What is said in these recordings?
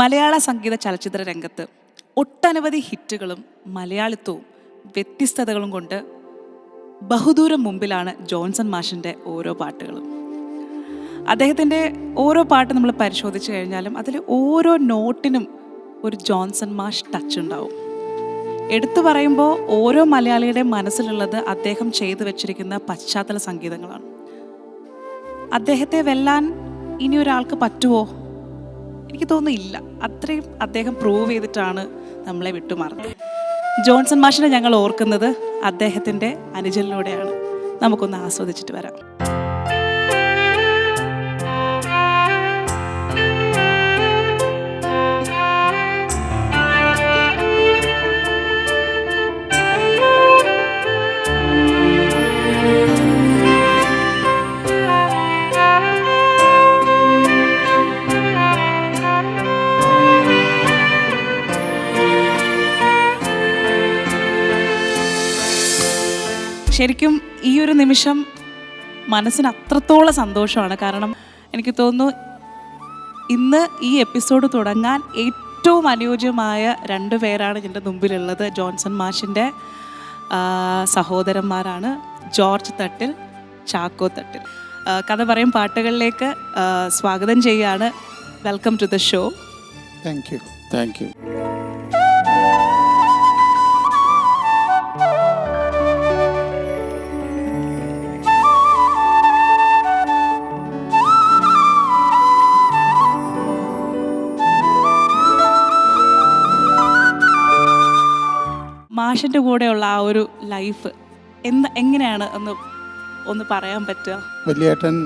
മലയാള സംഗീത ചലച്ചിത്ര രംഗത്ത് ഒട്ടനവധി ഹിറ്റുകളും മലയാളിത്വവും വ്യത്യസ്തതകളും കൊണ്ട് ബഹുദൂരം മുമ്പിലാണ് ജോൺസൺ മാഷിൻ്റെ ഓരോ പാട്ടുകളും. അദ്ദേഹത്തിൻ്റെ ഓരോ പാട്ട് നമ്മൾ പരിശോധിച്ച് കഴിഞ്ഞാലും അതിൽ ഓരോ നോട്ടിനും ഒരു ജോൺസൺ മാഷ് ടച്ച് ഉണ്ടാവും. എടുത്തു പറയുമ്പോൾ ഓരോ മലയാളിയുടെ മനസ്സിലുള്ളത് അദ്ദേഹം ചെയ്തു വെച്ചിരിക്കുന്ന പശ്ചാത്തല സംഗീതങ്ങളാണ്. അദ്ദേഹത്തെ വെല്ലാൻ ഇനി ഒരാൾക്ക് പറ്റുമോ? എനിക്ക് തോന്നുന്നില്ല. അത്രയും അദ്ദേഹം പ്രൂവ് ചെയ്തിട്ടാണ് നമ്മളെ വിട്ടുമാറുന്നത്. ജോൺസൺ മാഷിനെ ഞങ്ങൾ ഓർക്കുന്നത് അദ്ദേഹത്തിൻ്റെ അനുജലിലൂടെയാണ്. നമുക്കൊന്ന് ആസ്വദിച്ചിട്ട് വരാം. ശരിക്കും ഈ ഒരു നിമിഷം മനസ്സിന് അത്രത്തോളം സന്തോഷമാണ്. കാരണം എനിക്ക് തോന്നുന്നു ഇന്ന് ഈ എപ്പിസോഡ് തുടങ്ങാൻ ഏറ്റവും അനുയോജ്യമായ രണ്ടു പേരാണ് എൻ്റെ മുമ്പിലുള്ളത്. ജോൺസൺ മാഷിൻ്റെ സഹോദരന്മാരാണ് ജോർജ് തട്ടിൽ, ചാക്കോ തട്ടിൽ. കഥ പറയും പാട്ടുകളിലേക്ക് സ്വാഗതം ചെയ്യാണ്. Welcome to the show. Thank you. Thank you. മാഷിൻ്റെ കൂടെയുള്ള ആ ഒരു ലൈഫ് എങ്ങനെയാണ് ഒന്ന് പറയാൻ പറ്റുക? വലിയേട്ടൻ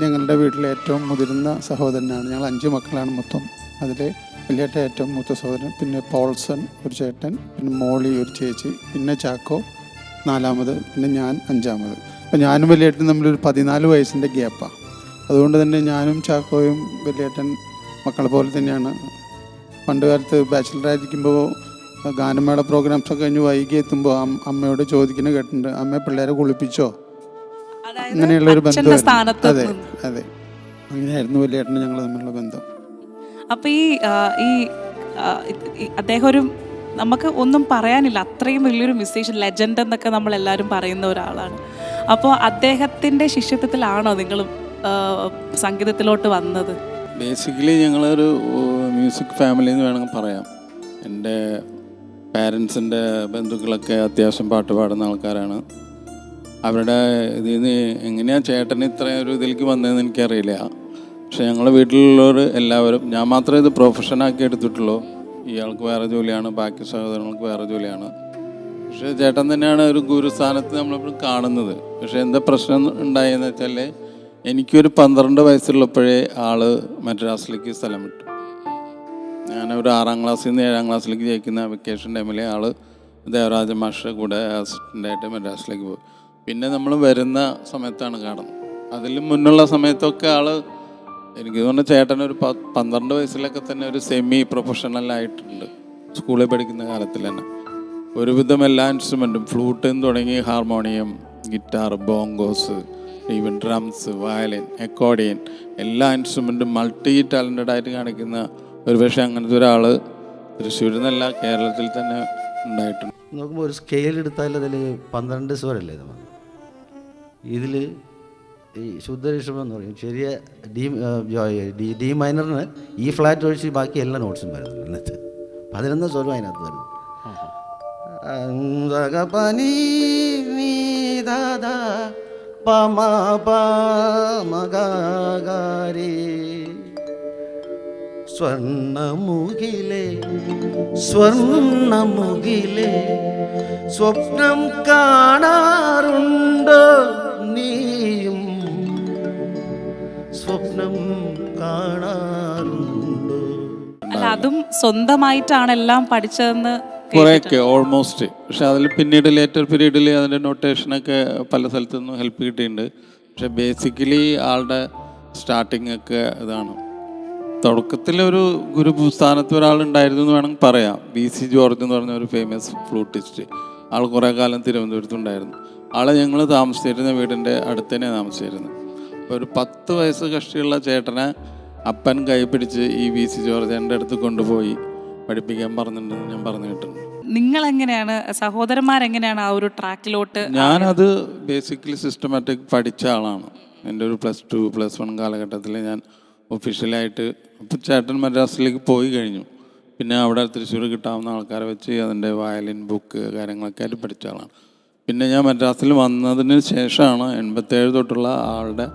ഞങ്ങളുടെ വീട്ടിലെ ഏറ്റവും മുതിർന്ന സഹോദരനാണ്. ഞങ്ങൾ 5 മക്കളാണ് മൊത്തം. അതിൽ വലിയേട്ടൻ ഏറ്റവും മൂത്ത സഹോദരൻ, പിന്നെ പോൾസൺ ഒരു ചേട്ടൻ, പിന്നെ മോളി ഒരു ചേച്ചി, പിന്നെ ചാക്കോ 4-മത്, പിന്നെ ഞാൻ 5-മത്. അപ്പം ഞാനും വലിയേട്ടനും തമ്മിലൊരു 14 വയസ്സിൻ്റെ ഗ്യാപ്പാണ്. അതുകൊണ്ട് തന്നെ ഞാനും ചാക്കോയും വലിയേട്ടൻ മക്കളെ പോലെ തന്നെയാണ്. പണ്ട് കാലത്ത് ബാച്ചിലറായിരിക്കുമ്പോൾ ഗാനമേള പ്രോഗ്രാംസൊക്കെ കഴിഞ്ഞ് വൈകി എത്തുമ്പോൾ അമ്മയോട് ചോദിക്കുന്ന കേട്ടിട്ടുണ്ട്, അമ്മയെ പിള്ളേരെ കുളിപ്പിച്ചോ? അങ്ങനെയുള്ളൊരു ബന്ധം. അതെ അതെ, അങ്ങനെയായിരുന്നു വലിയേട്ടന് ഞങ്ങൾ തമ്മിലുള്ള ബന്ധം. അപ്പോൾ ഈ അദ്ദേഹം ഒരു നമുക്ക് ഒന്നും പറയാനില്ല, അത്രയും വലിയൊരു മ്യൂസീഷ്യൻ, ലെജൻഡ് എന്നൊക്കെ നമ്മളെല്ലാവരും പറയുന്ന ഒരാളാണ്. അപ്പോൾ അദ്ദേഹത്തിൻ്റെ ശിഷ്യത്വത്തിലാണോ നിങ്ങളും സംഗീതത്തിലോട്ട് വന്നത്? ബേസിക്കലി ഞങ്ങളൊരു മ്യൂസിക് ഫാമിലി എന്ന് വേണമെങ്കിൽ പറയാം. എൻ്റെ പാരൻസിൻ്റെ ബന്ധുക്കളൊക്കെ അത്യാവശ്യം പാട്ട് പാടുന്ന ആൾക്കാരാണ്. അവരുടെ ഇതിൽ നിന്ന് എങ്ങനെയാണ് ചേട്ടൻ ഇത്രയും ഒരു ഇതിലേക്ക് വന്നതെന്ന് എനിക്കറിയില്ല. പക്ഷേ ഞങ്ങളുടെ വീട്ടിലുള്ളവർ എല്ലാവരും, ഞാൻ മാത്രമേ ഇത് പ്രൊഫഷനാക്കി എടുത്തിട്ടുള്ളൂ. ഇയാൾക്ക് വേറെ ജോലിയാണ്, ബാക്കി സഹോദരങ്ങൾക്ക് വേറെ ജോലിയാണ്. പക്ഷേ ചേട്ടൻ തന്നെയാണ് ഒരു ഗുരുസ്ഥാനത്ത് നമ്മളിപ്പോൾ കാണുന്നത്. പക്ഷേ എന്താ പ്രശ്നം ഉണ്ടായെന്ന് വെച്ചാൽ, എനിക്കൊരു 12 വയസ്സുള്ളപ്പോഴേ ആള് മദ്രാസിലേക്ക് സ്ഥലം വിട്ടു. ഞാനൊരു 6-ാം ക്ലാസ്സിൽ നിന്ന് 7-ാം ക്ലാസ്സിലേക്ക് ജയിക്കുന്ന വെക്കേഷൻ ടൈമിൽ ആൾ ദേവരാജ മാഷ കൂടെ അസിസ്റ്റൻ്റായിട്ട് മദ്രാസിലേക്ക് പോയി. പിന്നെ നമ്മൾ വരുന്ന സമയത്താണ് കാണുന്നത്. അതിൽ മുന്നുള്ള സമയത്തൊക്കെ എനിക്ക് തോന്നുന്നു ചേട്ടനൊരു 12 വയസ്സിലൊക്കെ തന്നെ ഒരു സെമി പ്രൊഫഷണലായിട്ടുണ്ട്. സ്കൂളിൽ പഠിക്കുന്ന കാലത്തിൽ തന്നെ ഒരുവിധം എല്ലാ ഇൻസ്ട്രുമെൻറ്റും, ഫ്ലൂട്ടിൽ തുടങ്ങി harmonium, guitar, bongos, even drums, violin, accordion, എല്ലാ ഇൻസ്ട്രുമെൻറ്റും മൾട്ടി ടാലൻറ്റഡ് ആയിട്ട് കാണിക്കുന്ന ഒരു പക്ഷേ അങ്ങനത്തെ ഒരാൾ തൃശ്ശൂരിൽ നിന്നല്ല കേരളത്തിൽ തന്നെ ഉണ്ടായിട്ടുണ്ട്. നോക്കുമ്പോൾ ഒരു സ്കെയിൽ എടുത്താൽ അതിൽ 12 സ്വരല്ലേ നമ്മൾ. ഇതിൽ ഈ ശുദ്ധരിഷഭം എന്ന് പറയും, ചെറിയ ഡി മൈനറിന് ഈ ഫ്ലാറ്റ് ഒഴിച്ച് ബാക്കി എല്ലാ നോട്ട്സും വരുന്നു. ഇന്നത്തെ 11 സ്വരം അതിനകത്ത് വരുന്നു. പനി നീ ദാദാ പമ പമഗാരി സ്വർണ്ണമുകിലേ സ്വർണ്ണമുകിലേ സ്വപ്നം കാണാറുണ്ടോ നീയും, സ്വപ്നം കാണാറുണ്ടോ? അല്ല, അതും സ്വന്തമായിട്ടാണ് എല്ലാം പഠിച്ചതെന്ന് കുറേയൊക്കെ ഓൾമോസ്റ്റ്. പക്ഷെ അതിൽ പിന്നീട് ലേറ്റർ പീരീഡിൽ അതിൻ്റെ നൊട്ടേഷനൊക്കെ പല സ്ഥലത്തു നിന്നും ഹെൽപ്പ് കിട്ടിയിട്ടുണ്ട്. പക്ഷെ ബേസിക്കലി ആളുടെ സ്റ്റാർട്ടിങ് ഒക്കെ ഇതാണ്. തുടക്കത്തിലൊരു ഗുരുസ്ഥാനത്ത് ഒരാളുണ്ടായിരുന്നു എന്ന് വേണമെങ്കിൽ പറയാം. BC ജോർജ് എന്ന് പറഞ്ഞ ഒരു ഫേമസ് ഫ്ലൂട്ടിസ്റ്റ്. ആൾ കുറേ കാലം തിരുവനന്തപുരത്തുണ്ടായിരുന്നു. ആളെ ഞങ്ങൾ താമസിച്ചിരുന്ന വീടിൻ്റെ അടുത്ത് തന്നെ താമസിച്ചിരുന്നത്. അപ്പോൾ ഒരു 10 വയസ്സ് കഷ്ടിയുള്ള ചേട്ടനെ അപ്പൻ കൈ പിടിച്ച് ഈ VC ജോർജേൻ്റെ അടുത്ത് കൊണ്ടുപോയി പഠിപ്പിക്കാൻ പറഞ്ഞിട്ടുണ്ടെന്ന് ഞാൻ പറഞ്ഞു കേട്ടിട്ടുണ്ട്. നിങ്ങൾ എങ്ങനെയാണ്, സഹോദരന്മാരെങ്ങനെയാണ് ആ ഒരു ട്രാക്കിലോട്ട്? ഞാനത് ബേസിക്കലി സിസ്റ്റമാറ്റിക് പഠിച്ച ആളാണ്. എൻ്റെ ഒരു +2 +1 കാലഘട്ടത്തിൽ ഞാൻ ഒഫീഷ്യലായിട്ട്, അപ്പോൾ ചേട്ടൻ മദ്രാസിലേക്ക് പോയി കഴിഞ്ഞു. പിന്നെ അവിടെ തൃശ്ശൂർ കിട്ടാവുന്ന ആൾക്കാരെ വെച്ച് അതിൻ്റെ വയലിൻ ബുക്ക് കാര്യങ്ങളൊക്കെ ആയിട്ട് പഠിച്ച ആളാണ്. പിന്നെ ഞാൻ മദ്രാസിൽ വന്നതിന് ശേഷമാണ് 87 തൊട്ടുള്ള ആളുടെ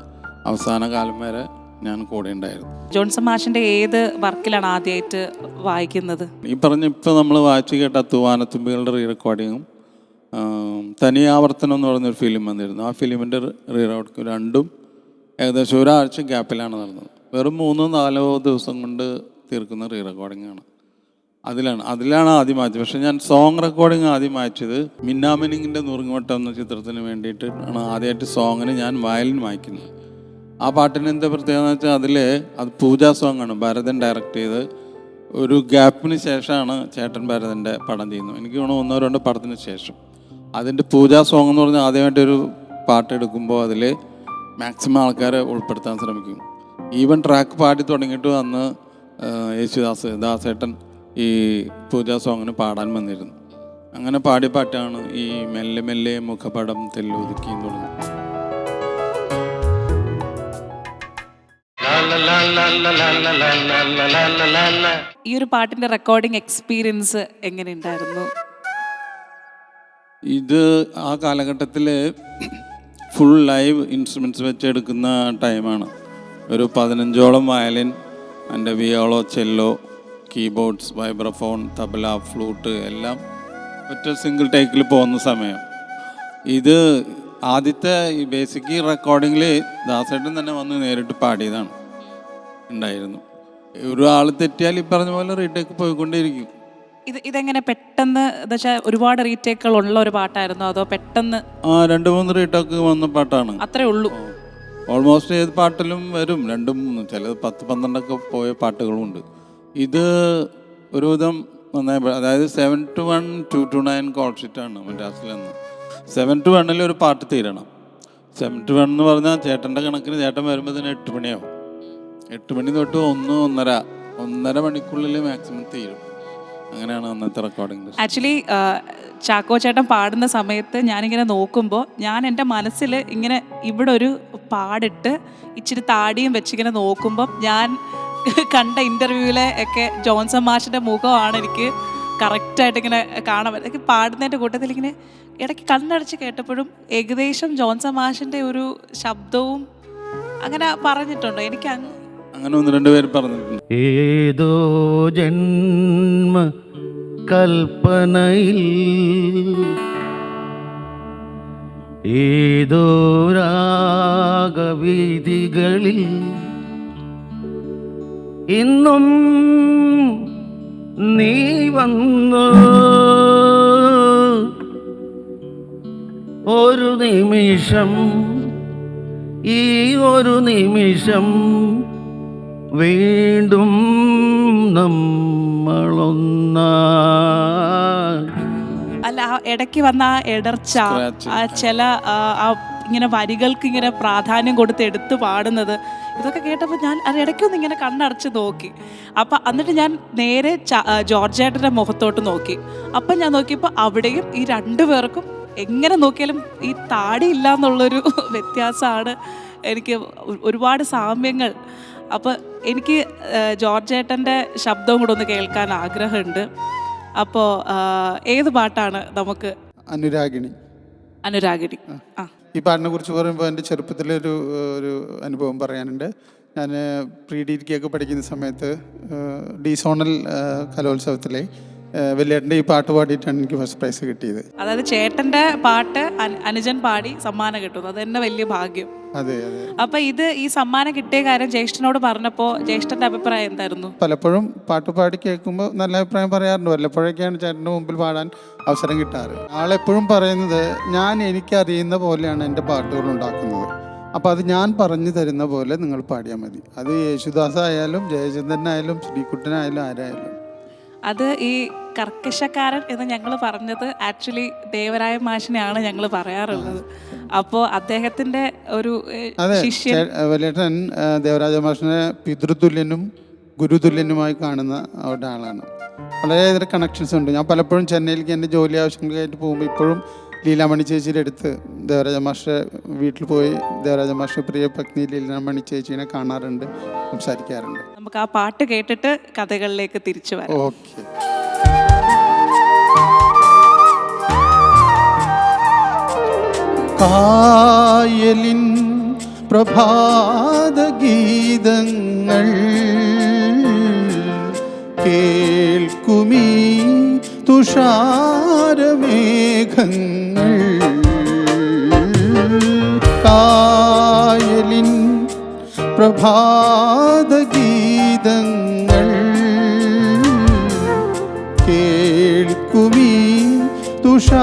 അവസാന കാലം വരെ ഞാൻ കൂടെ ഉണ്ടായിരുന്നു. ജോൺസൺ മാഷിൻ്റെ ഏത് വർക്കിലാണ് ആദ്യമായിട്ട് വായിക്കുന്നത്? ഈ പറഞ്ഞ ഇപ്പോൾ നമ്മൾ വായിച്ചു കേട്ട തൂവാനത്തുമ്പികളുടെ റീറെക്കോർഡിങ്ങും തനിയാവർത്തനം എന്ന് പറഞ്ഞൊരു ഫിലിം വന്നിരുന്നു. ആ ഫിലിമിൻ്റെ റീറെക്കോർഡിങ് രണ്ടും ഏകദേശം ഒരാഴ്ച ഗ്യാപ്പിലാണ് നടന്നത്. വെറും 3-4 ദിവസം കൊണ്ട് തീർക്കുന്ന റീറെക്കോർഡിങ്ങാണ്. അതിലാണ് ആദ്യം വായിച്ചത്. പക്ഷേ ഞാൻ സോങ് റെക്കോർഡിങ് ആദ്യം വായിച്ചത് മിന്നാമിനിങ്ങിൻ്റെ നുറുങ്ങുവട്ടം എന്ന ചിത്രത്തിന് വേണ്ടിയിട്ട് ആണ് ആദ്യമായിട്ട് സോങ്ങിന് ഞാൻ വയലിൻ വായിക്കുന്നത്. ആ പാട്ടിന് എന്താ പ്രത്യേകത എന്ന് വെച്ചാൽ അത് പൂജാ സോങ്ങാണ്. ഭരതൻ ഡയറക്റ്റ് ചെയ്ത് ഒരു ഗ്യാപ്പിന് ശേഷമാണ് ചേട്ടൻ ഭരതൻ്റെ പടം ചെയ്യുന്നത്. എനിക്ക് തോന്നുന്നു 1-2 പടത്തിന് ശേഷം. അതിൻ്റെ പൂജാ സോങ് എന്ന് പറഞ്ഞാൽ ആദ്യമായിട്ടൊരു പാട്ട് എടുക്കുമ്പോൾ അതിൽ മാക്സിമം ആൾക്കാരെ ഉൾപ്പെടുത്താൻ ശ്രമിക്കും. ഈവൻ ട്രാക്ക് പാടി തുടങ്ങിയിട്ട് അന്ന് ദാസേട്ടൻ ഈ പൂജാ സോങ്ങിന് പാടാൻ വന്നിരുന്നു. അങ്ങനെ പാടിയ പാട്ടാണ് ഈ മെല്ലെ മെല്ലെ മുഖപടം തെല്ലൊതുക്കി എന്ന് തുടങ്ങുന്നത്. ഈ ഒരു പാട്ടിന്റെ റെക്കോർഡിംഗ് എക്സ്പീരിയൻസ് എങ്ങനെയുണ്ടായിരുന്നു? ഇത് ആ കാലഘട്ടത്തിൽ ഫുൾ ലൈവ് ഇൻസ്ട്രുമെൻറ്റ്സ് വെച്ചെടുക്കുന്ന ടൈമാണ്. ഒരു 15ഓളം വയലിൻ, എൻ്റെ വിയോളോ, ചെല്ലോ, കീബോർഡ്സ്, വൈബ്രഫോൺ, തബല, ഫ്ലൂട്ട് എല്ലാം ഒറ്റ സിംഗിൾ ടേക്കിൽ പോകുന്ന സമയം. ഇത് ആദ്യത്തെ ഈ ബേസിക് റെക്കോർഡിങ്ങിൽ ദാസേട്ടൻ തന്നെ വന്ന് നേരിട്ട് പാടിയതാണ് ഉണ്ടായിരുന്നു. ഒരു ആൾ തെറ്റിയാൽ ഈ പറഞ്ഞ പോലെ റീടേക്ക് പോയിക്കൊണ്ടേയിരിക്കും. ഇതെങ്ങനെ പെട്ടെന്ന് ഒരുപാട് റീടേക്കുകൾ ഉള്ള ഒരു പാട്ടായിരുന്നോ അതോ പെട്ടെന്ന്? 2-3 റീടേക്ക് വന്ന പാട്ടാണ്. അത്രേ ഉള്ളൂ. ഓൾമോസ്റ്റ് ഏത് പാട്ടിലും വരും 2-3, ചിലത് 10-12 പോയ പാട്ടുകളുമുണ്ട്. ഇത് ഒരുവിധം നന്നായി, അതായത് 7 to 1, 2 to 9 കോൾ ഷീറ്റാണ് മദ്രാസിൽ നിന്ന്. 7 to 1 ഒരു പാട്ട് തീരണം. 7 to 1 എന്ന് പറഞ്ഞാൽ ചേട്ടൻ്റെ കണക്കിന് ചേട്ടൻ വരുമ്പോൾ തന്നെ 8 മണിയാവും. 8 മണി തൊട്ട് 1-1.5 മണിക്കുള്ളിൽ മാക്സിമം തീരും. അങ്ങനെയാണ് അന്നത്തെ റെക്കോർഡിങ്. ആക്ച്വലി ചാക്കോ ചേട്ടൻ പാടുന്ന സമയത്ത് ഞാനിങ്ങനെ നോക്കുമ്പോൾ ഞാൻ എൻ്റെ മനസ്സിൽ ഇങ്ങനെ ഇവിടെ ഒരു പാടിട്ട് ഇച്ചിരി താടിയും വെച്ചിങ്ങനെ നോക്കുമ്പം ഞാൻ കണ്ട ഇൻ്റർവ്യൂവിലെ ഒക്കെ ജോൺസൺ മാഷിൻ്റെ മുഖമാണ് എനിക്ക് കറക്റ്റായിട്ട് ഇങ്ങനെ കാണാൻ പറ്റും. എനിക്ക് പാടുന്നതിൻ്റെ കൂട്ടത്തിൽ ഇങ്ങനെ ഇടയ്ക്ക് കണ്ണടച്ച് കേട്ടപ്പോഴും ഏകദേശം ജോൺസൺ മാഷിൻ്റെ ഒരു ശബ്ദവും അങ്ങനെ പറഞ്ഞിട്ടുണ്ടോ? എനിക്ക് അങ്ങനെ 1-2 പേര് പറഞ്ഞിട്ടുണ്ട്. ഏതോ ജന്മ കൽപ്പനയിൽ ഏതോ രാഗവീഥികളിൽ ഇന്നും നീ വന്നു ഒരു നിമിഷം, ഈ ഒരു നിമിഷം വീണ്ടും നമ്മളൊന്നായി. അല്ല, ആ ഇടയ്ക്ക് വന്ന ആ ഇടർച്ച, ആ ചില ഇങ്ങനെ വരികൾക്ക് ഇങ്ങനെ പ്രാധാന്യം കൊടുത്ത് എടുത്ത് പാടുന്നത്, ഇതൊക്കെ കേട്ടപ്പോൾ ഞാൻ അത് ഇടയ്ക്കൊന്ന് ഇങ്ങനെ കണ്ണടച്ച് നോക്കി. അപ്പം എന്നിട്ട് ഞാൻ നേരെ ജോർജേട്ടൻ്റെ മുഖത്തോട്ട് നോക്കി. അപ്പം ഞാൻ നോക്കിയപ്പോൾ അവിടെയും ഈ 2 പേർക്കും എങ്ങനെ നോക്കിയാലും ഈ താടി ഇല്ല എന്നുള്ളൊരു വ്യത്യാസമാണ്. എനിക്ക് ഒരുപാട് സാമ്യങ്ങൾ. അപ്പോൾ എനിക്ക് ജോർജേട്ടൻ്റെ ശബ്ദവും കൂടെ ഒന്ന് കേൾക്കാൻ ആഗ്രഹമുണ്ട്. അപ്പോൾ ഏത് പാട്ടാണ് നമുക്ക്? അനുരാഗിണി. ആ, ഈ പാട്ടിനെ കുറിച്ച് പറയുമ്പോൾ എൻ്റെ ചെറുപ്പത്തിലൊരു അനുഭവം പറയാനുണ്ട്. ഞാൻ പ്രീ ഡിഗ്രിയൊക്കെ പഠിക്കുന്ന സമയത്ത് സോണൽ കലോത്സവത്തിലെ വലിയേട്ടൻ്റെ ഈ പാട്ട് പാടിയിട്ടാണ് എനിക്ക് ഫസ്റ്റ് പ്രൈസ് കിട്ടിയത്. അതായത് ചേട്ടൻ്റെ പാട്ട് അനുജൻ പാടി സമ്മാനം കിട്ടുന്നു, അത് തന്നെ വലിയ ഭാഗ്യം. അതെ. അപ്പൊ ഈ സമ്മാനം കിട്ടിയ കാര്യം ജ്യേഷ്ഠനോട് പറഞ്ഞപ്പോൾ ജ്യേഷ്ഠന്റെ അഭിപ്രായം എന്തായിരുന്നു? പലപ്പോഴും പാട്ട് പാടി കേൾക്കുമ്പോൾ നല്ല അഭിപ്രായം പറയാറുണ്ട്. വല്ലപ്പോഴൊക്കെയാണ് ചേട്ടൻ്റെ മുമ്പിൽ പാടാൻ അവസരം കിട്ടാറ്. ആളെപ്പോഴും പറയുന്നത്, ഞാൻ എനിക്കറിയുന്ന പോലെയാണ് എൻ്റെ പാട്ടുകൾ ഉണ്ടാക്കുന്നത്, അപ്പോൾ അത് ഞാൻ പറഞ്ഞു തരുന്ന പോലെ നിങ്ങൾ പാടിയാൽ മതി. അത് യേശുദാസ് ആയാലും ജയചന്ദ്രനായാലും ശ്രീകുട്ടനായാലും ആരായാലും. അത് ഈ കർക്കശക്കാരൻ എന്ന് ഞങ്ങൾ പറഞ്ഞത് ആക്ച്വലി ദേവരായ മാഷിനെയാണ് ഞങ്ങൾ പറയാറുള്ളത്. അപ്പോൾ അദ്ദേഹത്തിൻ്റെ ഒരു അതെ, ശിഷ്യൻ വലിയേട്ടൻ ദേവരാജ മാഷിനെ പിതൃതുല്യനും ഗുരുതുല്യനുമായി കാണുന്ന ഒരാളാണ്. വളരെയേറെ കണക്ഷൻസ് ഉണ്ട്. ഞാൻ പലപ്പോഴും ചെന്നൈയിലേക്ക് എൻ്റെ ജോലി ആവശ്യങ്ങൾക്കായിട്ട് പോകുമ്പോൾ ഇപ്പോഴും ലീലാമണി ചേച്ചിയുടെ അടുത്ത് ദേവരാജ മാഷെ വീട്ടിൽ പോയി ദേവരാജ മാഷ് പ്രിയ പത്നി ലീലാമണി ചേച്ചീനെ കാണാറുണ്ട്, സംസാരിക്കാറുണ്ട്. നമുക്ക് ആ പാട്ട് കേട്ടിട്ട് കഥകളിലേക്ക് തിരിച്ചു വരാം. ഓക്കെ. കായലിൻ പ്രഭാതഗീതങ്ങൾ കേൾക്കുമീ തുഷാരമേഘങ്ങൾ, കായലിൻ പ്രഭാതഗീതങ്ങൾ കേൾക്കുമീ തുഷാരമേഘങ്ങൾ,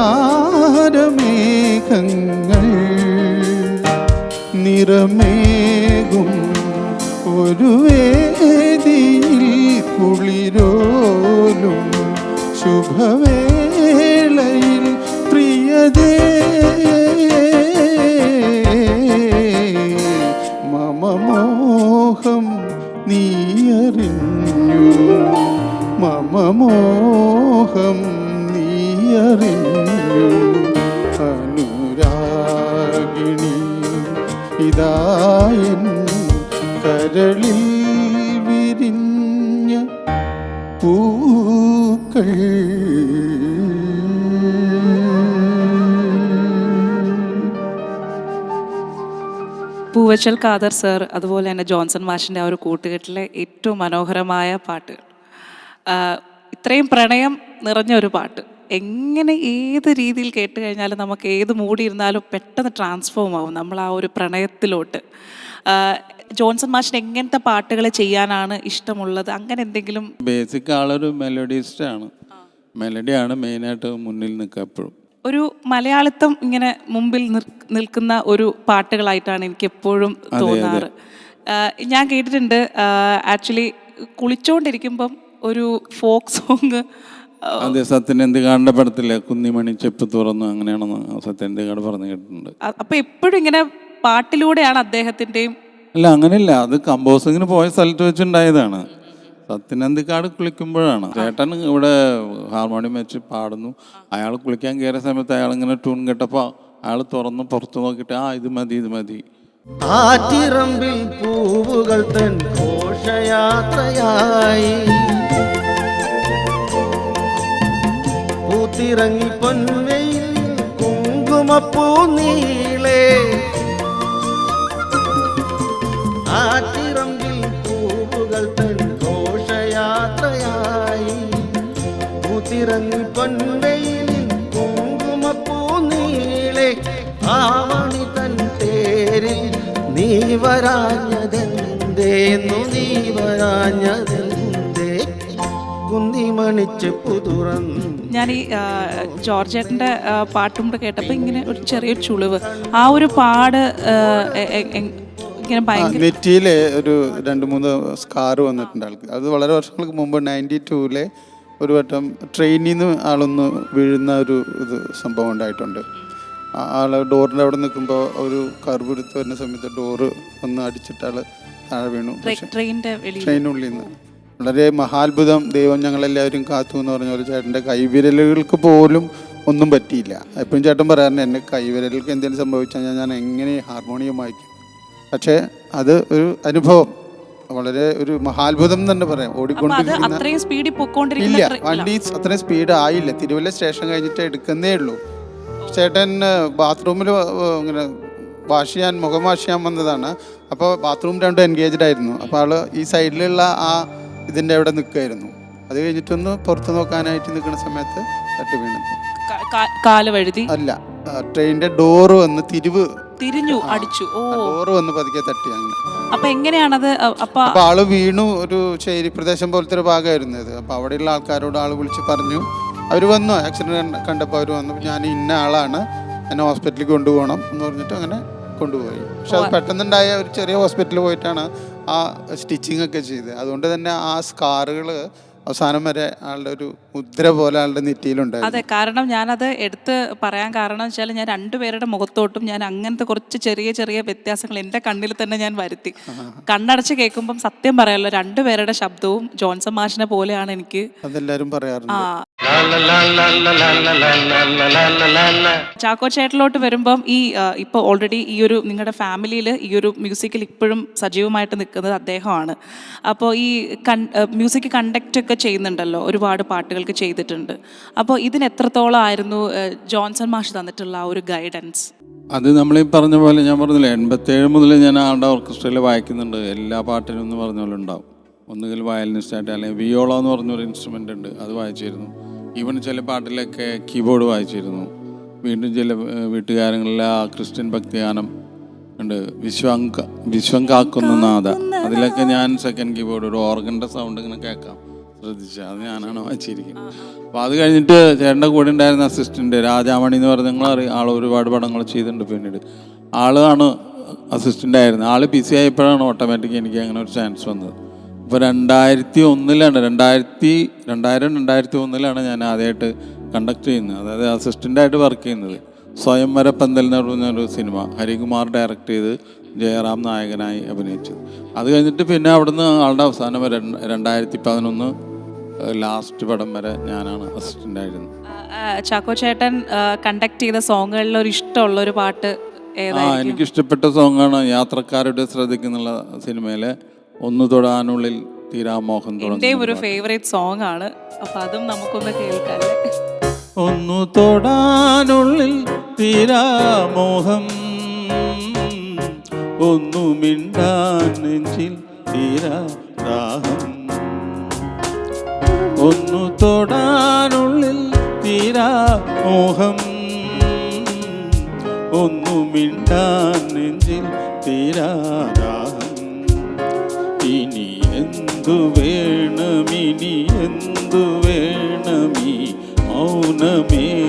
നിറമേകും ഒരു വേദിയിൽ കുളിരോലും ശുഭവേളയിൽ പ്രിയതേ മമ മോഹം നീയറിഞ്ഞു, മമ മോഹം നീയറിഞ്ഞു, അനുരാഗിണി ഇതായൻ കരളിൽ വിരിഞ്ഞ പൂക്കൾ. പൂവച്ചൽ ഖാദർ സർ അതുപോലെ തന്നെ ജോൺസൺ മാഷിൻ്റെ ആ ഒരു കൂട്ടുകെട്ടിലെ ഏറ്റവും മനോഹരമായ പാട്ടുകൾ. ഇത്രയും പ്രണയം നിറഞ്ഞ ഒരു പാട്ട് എങ്ങനെ ഏത് രീതിയിൽ കേട്ട് കഴിഞ്ഞാലും നമുക്ക് ഏത് മൂടിയിരുന്നാലും പെട്ടെന്ന് ട്രാൻസ്ഫോം ആവും നമ്മൾ ആ ഒരു പ്രണയത്തിലോട്ട്. ജോൺസൺ മാഷിന് എങ്ങനത്തെ പാട്ടുകൾ ചെയ്യാനാണ് ഇഷ്ടമുള്ളത്? അങ്ങനെ എന്തെങ്കിലും? ബേസിക് ആളൊരു മെലഡിസ്റ്റാണ്, മെലഡിയാണ് മെയിനായിട്ട് മുന്നിൽ നിൽക്കുക എപ്പോഴും. ഒരു മലയാളിത്തം ഇങ്ങനെ മുമ്പിൽ നിൽക്കുന്ന ഒരു പാട്ടുകളായിട്ടാണ് എനിക്ക് എപ്പോഴും തോന്നാറ്. ഞാൻ കേട്ടിട്ടുണ്ട് ആക്ച്വലി കുളിച്ചോണ്ടിരിക്കുമ്പം ഒരു ഫോക്ക് സോങ്. അതെ, സത്യനന്ദിക്കാടിൻ്റെ പടത്തില്ലേ കുന്നിമണി ചെപ്പ് തുറന്നു, അങ്ങനെയാണെന്ന് സത്യനന്ദിക്കാട് പറഞ്ഞു കേട്ടിട്ടുണ്ട്. അപ്പൊ എപ്പോഴും ഇങ്ങനെ പാട്ടിലൂടെയാണ് അദ്ദേഹത്തിൻ്റെയും? അല്ല, അങ്ങനെയില്ല, അത് കമ്പോസിങ്ങിന് പോയ സ്ഥലത്ത് വെച്ചുണ്ടായതാണ്. സത്യനന്ദിക്കാട് കുളിക്കുമ്പോഴാണ് ചേട്ടൻ ഇവിടെ ഹാർമോണിയം വെച്ച് പാടുന്നു. അയാൾ കുളിക്കാൻ കയറിയ സമയത്ത് അയാൾ ഇങ്ങനെ ട്യൂൺ കേട്ടപ്പോൾ അയാൾ തുറന്ന് പുറത്ത് നോക്കിയിട്ട് ഇത് മതി ഇത് മതി. ആറ്റിറമ്പിൽ പൂവുകൾ തൻ ഘോഷയാത്രയായി പൂത്തിറങ്ങി പൊൻവെയിൽ കുങ്കുമപ്പൂ നീളേ, ആറ്റിറമ്പിൽ പൂവുകൾ തൻ ഘോഷയാത്രയായി പൂത്തിറങ്ങി പൊൻവെയിൽ കുങ്കുമപ്പൂ നീളേ, ആവണി തൻ തേരിൽ നീ വരാഞ്ഞതെന്തേന്നു, നീ വരാഞ്ഞതെന്തേ കുന്നിമണിച്ചെപ്പു തുറന്നു. ഞാൻ ഈ ജോർജേട്ടൻ്റെ പാട്ടും കൂടെ കേട്ടപ്പോൾ ഇങ്ങനെ ഒരു ചെറിയൊരു ചുളിവ്, ആ ഒരു പാട് ഇങ്ങനെ ഭയങ്കര നെറ്റിയിലെ ഒരു 2-3 സ്കാർ വന്നിട്ടുണ്ട് ആൾക്ക്. അത് വളരെ വർഷങ്ങൾക്ക് മുമ്പ് 92-ലെ ഒരു വട്ടം ട്രെയിനിൽ നിന്ന് ആളൊന്ന് വീഴുന്ന ഒരു സംഭവം ഉണ്ടായിട്ടുണ്ട്. ആൾ ഡോറിൻ്റെ അവിടെ നിൽക്കുമ്പോൾ ഒരു കർവ് എടുത്ത് വരുന്ന സമയത്ത് ഡോറ് ഒന്ന് അടിച്ചിട്ട് ആൾ താഴെ വീണു. ട്രെയിനുള്ളിൽ നിന്ന് വളരെ മഹാത്ഭുതം, ദൈവം ഞങ്ങളെല്ലാവരും കാത്തു എന്ന് പറഞ്ഞ പോലെ ചേട്ടൻ്റെ കൈവിരലുകൾക്ക് പോലും ഒന്നും പറ്റിയില്ല. എപ്പോഴും ചേട്ടൻ പറയാറുണ്ട് എൻ്റെ കൈവിരലുകൾക്ക് എന്തെങ്കിലും സംഭവിച്ചാൽ ഞാൻ എങ്ങനെ ഹാർമോണിയം വായിക്കും. പക്ഷേ അത് ഒരു അനുഭവം, വളരെ ഒരു മഹാത്ഭുതം തന്നെ പറയാം. ഓടിക്കൊണ്ടിരിക്കുന്ന ഇല്ല, വണ്ടി അത്രയും സ്പീഡ് ആയില്ല. തിരുവല്ല സ്റ്റേഷൻ കഴിഞ്ഞിട്ട് എടുക്കുന്നേ ഉള്ളൂ. ചേട്ടൻ ബാത്റൂമിൽ ഇങ്ങനെ മുഖം വാഷ് ചെയ്യാൻ വന്നതാണ്. അപ്പോൾ ബാത്റൂം 2 എൻഗേജ്ഡ് ആയിരുന്നു. അപ്പോൾ ആള് ഈ സൈഡിലുള്ള ആ ഇതിൻ്റെ അവിടെ നിൽക്കുമായിരുന്നു. അത് കഴിഞ്ഞിട്ടൊന്ന് പുറത്ത് നോക്കാനായിട്ട് നിൽക്കുന്ന സമയത്ത് തട്ടി വീണത്. കാല് വഴുതി അല്ല, ട്രെയിനിന്റെ ഡോറ് വന്ന് തിരിഞ്ഞു അടിച്ചു. ഡോറ് വന്ന് പതുക്കെ തട്ടി. അങ്ങനെ അപ്പൊ എങ്ങനെയാണത്? അപ്പൊ ആള് വീണു. ഒരു ശേരി പ്രദേശം പോലത്തെ ഒരു ഭാഗമായിരുന്നു ഇത്. അപ്പൊ അവിടെയുള്ള ആൾക്കാരോട് ആള് വിളിച്ച് പറഞ്ഞു. അവർ വന്നു, ആക്സിഡന്റ് കണ്ടപ്പോൾ അവർ വന്നു. ഞാൻ ഇന്ന ആളാണ്, എന്നെ ഹോസ്പിറ്റലിൽ കൊണ്ടുപോകണം എന്ന് പറഞ്ഞിട്ട് അങ്ങനെ കൊണ്ടുപോയി. പക്ഷെ അത് പെട്ടെന്നുണ്ടായ ഒരു ചെറിയ ഹോസ്പിറ്റലിൽ പോയിട്ടാണ് ആ സ്റ്റിച്ചിങ് ഒക്കെ ചെയ്തത്. അതുകൊണ്ട് തന്നെ ആ സ്കാറുകൾ അവസാനം വരെ ആളുടെ ഒരു മുദ്ര പോലെ ആളുടെ നെറ്റിയിലുണ്ടായിരുന്നു. അതെ, കാരണം ഞാനത് എടുത്ത് പറയാൻ കാരണം വെച്ചാൽ ഞാൻ രണ്ടുപേരുടെ മുഖത്തോട്ടും ഞാൻ അങ്ങനത്തെ കുറച്ച് ചെറിയ ചെറിയ വ്യത്യാസങ്ങൾ എൻ്റെ കണ്ണിൽ തന്നെ ഞാൻ വരുത്തി. കണ്ണടച്ച് കേൾക്കുമ്പം സത്യം പറയാമല്ലോ, രണ്ടുപേരുടെ ശബ്ദവും ജോൺസൺ മാഷിനെ പോലെയാണ് എനിക്ക്. അതെല്ലാവരും പറയാറുണ്ട്. ചാക്കോ ചേട്ടനിലോട്ട് വരുമ്പം ഇപ്പോൾ ഓൾറെഡി ഈ ഒരു നിങ്ങളുടെ ഫാമിലിയിൽ ഈ ഒരു മ്യൂസിക്കിൽ ഇപ്പോഴും സജീവമായിട്ട് നിൽക്കുന്നത് അദ്ദേഹമാണ്. അപ്പോൾ ഈ മ്യൂസിക് കണ്ടക്റ്റ് ഒക്കെ ചെയ്യുന്നുണ്ടല്ലോ, ഒരുപാട് പാട്ടുകൾക്ക് ചെയ്തിട്ടുണ്ട്. അപ്പോൾ ഇതിന് എത്രത്തോളം ആയിരുന്നു ജോൺസൺ മാഷ് തന്നിട്ടുള്ള ആ ഒരു ഗൈഡൻസ്? അത് നമ്മളീ പറഞ്ഞ പോലെ ഞാൻ പറഞ്ഞില്ലേ, 87 മുതൽ ഞാൻ ആളുടെ ഓർക്കസ്ട്രയിൽ വായിക്കുന്നുണ്ട്. എല്ലാ പാട്ടിനും എന്ന് പറഞ്ഞ പോലെ ഉണ്ടാവും. ഒന്നുകിൽ വയലിനിസ്റ്റായിട്ട് അല്ലെങ്കിൽ വിയോള എന്ന് പറഞ്ഞൊരു ഇൻസ്ട്രുമെൻ്റ് ഉണ്ട്, അത് വായിച്ചിരുന്നു. ഈവൻ ചില പാട്ടിലൊക്കെ കീബോർഡ് വായിച്ചിരുന്നു. വീണ്ടും ചില വീട്ടുകാരങ്ങളിലെ ആ ക്രിസ്ത്യൻ ഭക്തിഗാനം ഉണ്ട്, വിശ്വം കാക്കുന്ന നാഥ, അതിലൊക്കെ ഞാൻ സെക്കൻഡ് കീബോർഡ് ഒരു ഓർഗൻ്റെ സൗണ്ട് ഇങ്ങനെ കേൾക്കാം, ശ്രദ്ധിച്ചാൽ അത് ഞാനാണ് വായിച്ചിരിക്കുന്നത്. അപ്പോൾ അത് കഴിഞ്ഞിട്ട് ചേട്ടൻ്റെ കൂടെ ഉണ്ടായിരുന്ന അസിസ്റ്റൻ്റ് രാജാമണി എന്ന് പറഞ്ഞ നിങ്ങളറിയാം, ആൾ ഒരുപാട് പടങ്ങൾ ചെയ്തിട്ടുണ്ട്. പിന്നീട് ആളാണ് അസിസ്റ്റൻ്റ് ആയിരുന്നത്. ആൾ ബിസി ആയപ്പോഴാണ് ഓട്ടോമാറ്റിക് എനിക്ക് അങ്ങനെ ഒരു ചാൻസ് വന്നത്. ഇപ്പോൾ 2001 ഞാൻ ആദ്യമായിട്ട് കണ്ടക്ട് ചെയ്യുന്നത്, അതായത് അസിസ്റ്റൻ്റായിട്ട് വർക്ക് ചെയ്യുന്നത്. സ്വയംവര പന്തൽ എന്ന് പറഞ്ഞൊരു സിനിമ ഹരികുമാർ ഡയറക്റ്റ് ചെയ്ത് ജയറാം നായകനായി അഭിനയിച്ചത്. അത് കഴിഞ്ഞിട്ട് പിന്നെ അവിടുന്ന് ആളുടെ അവസാനം വരെ 2011 ലാസ്റ്റ് പടം വരെ ഞാനാണ് അസിസ്റ്റൻ്റായിരുന്നത്. ചാക്കോ ചേട്ടൻ കണ്ടക്ട് ചെയ്ത സോങ്ങുകളിൽ ഒരു ഇഷ്ടമുള്ളൊരു പാട്ട് ഏതായിരിക്കും? എനിക്കിഷ്ടപ്പെട്ട സോങ്ങാണ് യാത്രക്കാരുടെ ശ്രദ്ധിക്കുന്നുള്ള സിനിമയിലെ ഒന്ന് തൊടാനുള്ളിൽ തീരാമോഹം. എൻ്റെയും ഒരു ഫേവറേറ്റ് സോങ് ആണ്. അപ്പം അതും നമുക്കൊന്ന് കേൾക്കാല്ലേ? ഒന്നു തൊടാനുള്ളിൽ തീരാമോഹം, ഒന്നു മിണ്ടാൻ നെഞ്ചിൽ തീരാദാഹം. ഒന്നു തൊടാനുള്ളിൽ തീരാമോഹം, ഒന്നു മിണ്ടാൻ നെഞ്ചിൽ തീരാദാഹം. ഇനി എന്തു വേണമിനി എന്തു വേണമീ മൗനമേഘമലിയ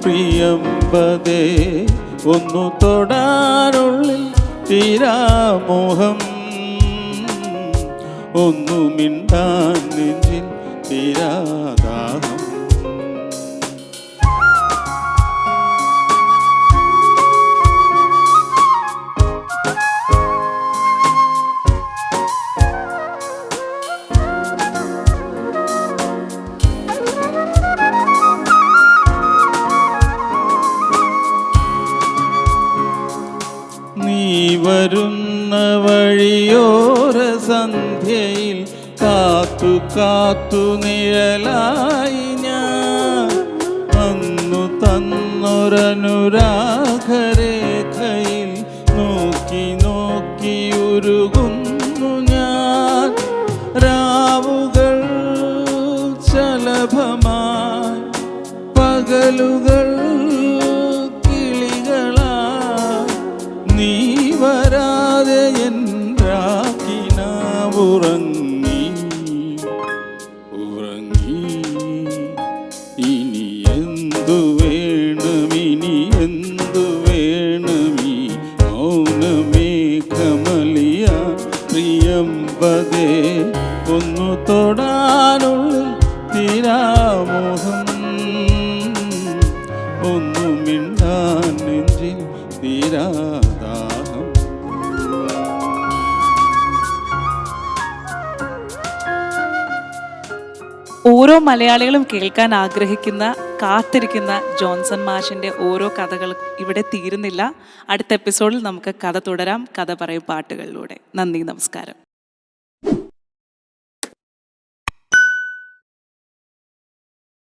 പ്രിയമ്പതേ. ഒന്നു തൊടാനുള്ളിൽ തീരാമോഹം, ഒന്നു മിണ്ടാൻ നെഞ്ചിൽ തീരാദാഹം. വരുന്ന വഴിയോര സന്ധ്യയിൽ കാത്തു കാത്തു നിഴലായി ഞാൻ, അന്നു തന്നൊരനുരാഗരേഖയിൽ നോക്കി നോക്കി ഉരുകുന്നു ഞാൻ. രാവുകൾ ശലഭമായി, പകലുകൾ നീ വരാതെ എൻ രാക്കിനാവുറങ്ങി ഉറങ്ങി. ഇനി എന്തു വേണമിനി എന്തു വേണമീ മൗനമേഘമലിയ പ്രിയമ്പതേ. ഒന്നു തൊടാനുള്ളിൽ തീരാമോഹം, ഒന്നു മിണ്ടാൻ നെഞ്ചിൽ തീരാദാഹം. ഓരോ മലയാളികളും കേൾക്കാൻ ആഗ്രഹിക്കുന്ന കാത്തിരിക്കുന്ന ജോൺസൺ മാഷിൻ്റെ ഓരോ കഥകളും ഇവിടെ തീരുന്നില്ല. അടുത്ത എപ്പിസോഡിൽ നമുക്ക് കഥ തുടരാം, കഥ പറയും പാട്ടുകളിലൂടെ. നന്ദി, നമസ്കാരം.